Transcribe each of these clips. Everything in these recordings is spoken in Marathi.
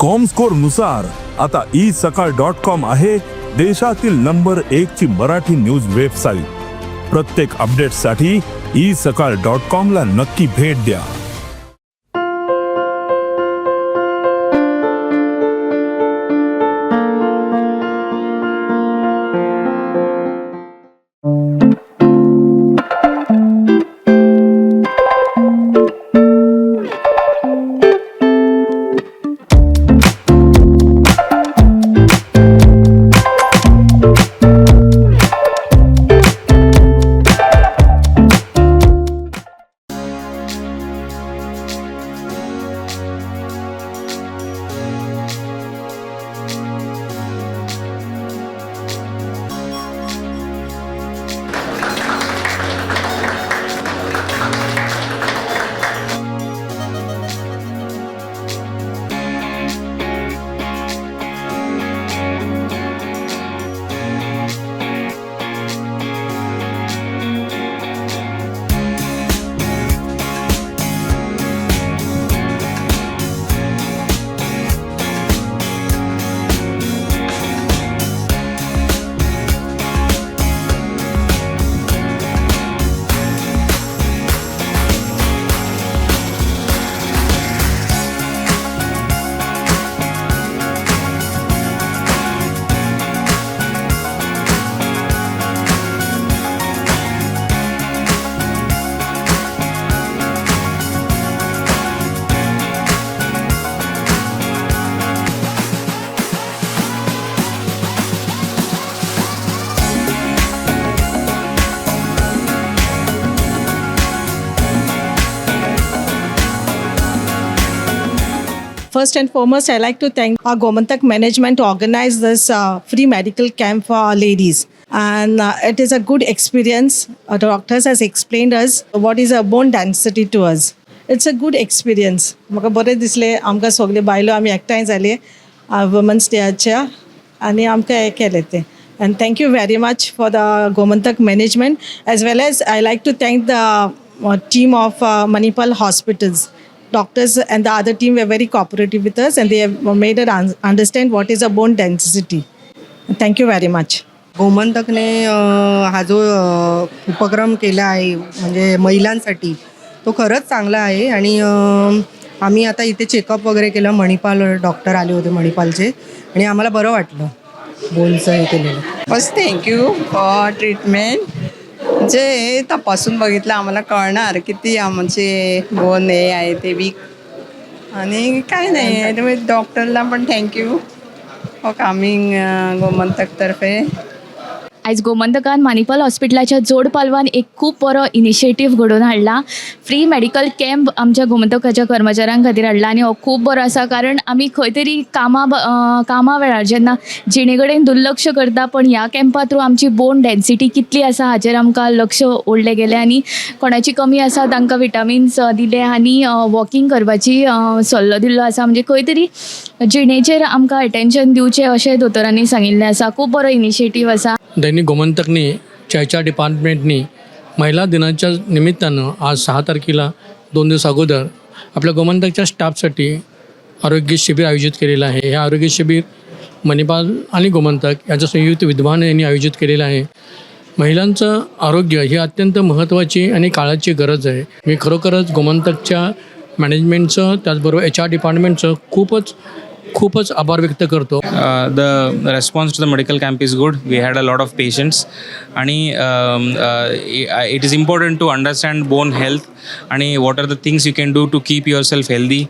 कॉमस्कोर नुसार आता isakal.com आहे देशातील नंबर 1 ची मराठी न्यूज वेबसाईट. प्रत्येक अपडेटसाठी isakal.com ला नक्की भेट द्या. First and foremost, I'd like to thank our Gomantak management to organize this free medical camp for our ladies. And it is a good experience. Our doctors has explained us what is a bone density to us. It's a good experience. म्हाका बरें दिसलें आमकां सगळे बायलो आमी एकठांय जाले वुमन्स डेच्या आनी आमकां हें केलें तें. And thank you very much for the Gomantak management, as well as I like to thank the team of Manipal hospitals. Doctors and the other team were very cooperative with us, and they have made us understand what is a bone density. Thank you very much. गोमंतकने हा जो उपक्रम केला आहे म्हणजे महिलांसाठी तो खरंच चांगला आहे. आणि आम्ही आता इथे चेकअप वगैरे केलं. मणिपाल डॉक्टर आले होते मणिपालचे, आणि आम्हाला बरं वाटलं बोनचं हे केलेलं. First thank you for treatment. जे तपासून बघितलं आम्हाला कळणार किती आमचे बोन हे आहे ते वीक. आणि काय नाही आहे डॉक्टरला पण थँक्यू फॉर कमिंग गोमंतकतर्फे. आयज गोमंतकान मानिपाल हॉस्पिटलाच्या जोड पालवान एक खूब बरो इनिशिएटीव घडोवन हाडला. फ्री मेडिकल कॅम्प आमच्या गोमंतकाच्या कर्मचाऱ्यां खातीर हाडला, आनी हो खूब बरो आसा. कारण आमी खंय तरी कामा वेळार जेन्ना जिणे कडेन दुर्लक्ष करता, पण ह्या कॅम्पा थ्रू आमची बोन डेन्सिटी कितली आसा हाचेर आमकां लक्ष ओडलें गेलें. आनी कोणाची कमी आसा तांकां विटामिन्स दिले, आनी वॉकिंग करपाची सल्लो दिल्लो आसा. म्हणजे खंय तरी जिणेचेर आमकां अटेन्शन दिवचें अशें दोतोरांनी सांगिल्लें आसा. खूब बरो इनिशिएटीव आसा. दैनिक गोमंतकनी च्या डिपार्टमेंटनी महिला दिनाच्या निमित्तानं आज 6 तारखेला 2 दिवस अगोदर आपल्या गोमंतकच्या स्टाफसाठी आरोग्य शिबिर आयोजित केलेलं आहे. हे आरोग्य शिबिर मणिपाल आणि गोमंतक यांच्या संयुक्त विद्यमाने यांनी आयोजित केलेलं आहे. महिलांचं आरोग्य ही अत्यंत महत्त्वाची आणि काळाची गरज आहे. मी खरोखरच गोमंतकच्या मॅनेजमेंटचं त्याचबरोबर HR डिपार्टमेंटचं खूपच आभार व्यक्त करतो. The response to the medical camp is good. We had a lot of patients, आणि it is important to understand bone health आणि what are the things you can do to keep yourself healthy.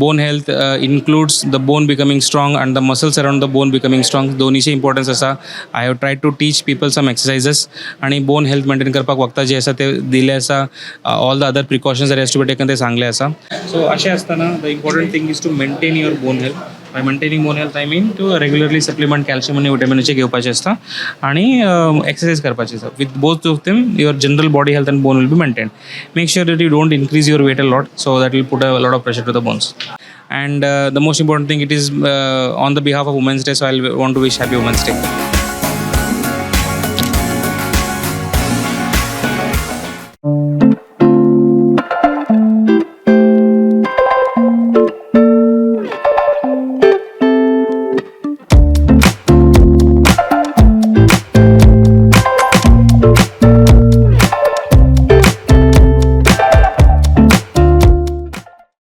Bone health includes the bone becoming strong and the muscles around the bone becoming strong. दोन्हीचे इम्पॉर्टन्स असा. I have tried to teach people some exercises, आणि बोन हेल्थ मेंटेन करपाक वखदां जे आसा ते दिले आसा. All the other precautions are to be taken ते सांगले आसा. सो अशें आसतना the important thing is to maintain your bone health. By maintaining bone health I mean to regularly supplement calcium आणि विटॅमिनचे घेवपाचे आसता, आणि एक्सरसाइज करपाचे आसता. With both of them your general body health and bone will be maintain. Make sure that you don't increase your weight a lot, so that will put a lot of pressure to the bones. And the most important thing, it is on the behalf of Women's Day, so I want to wish happy Women's Day.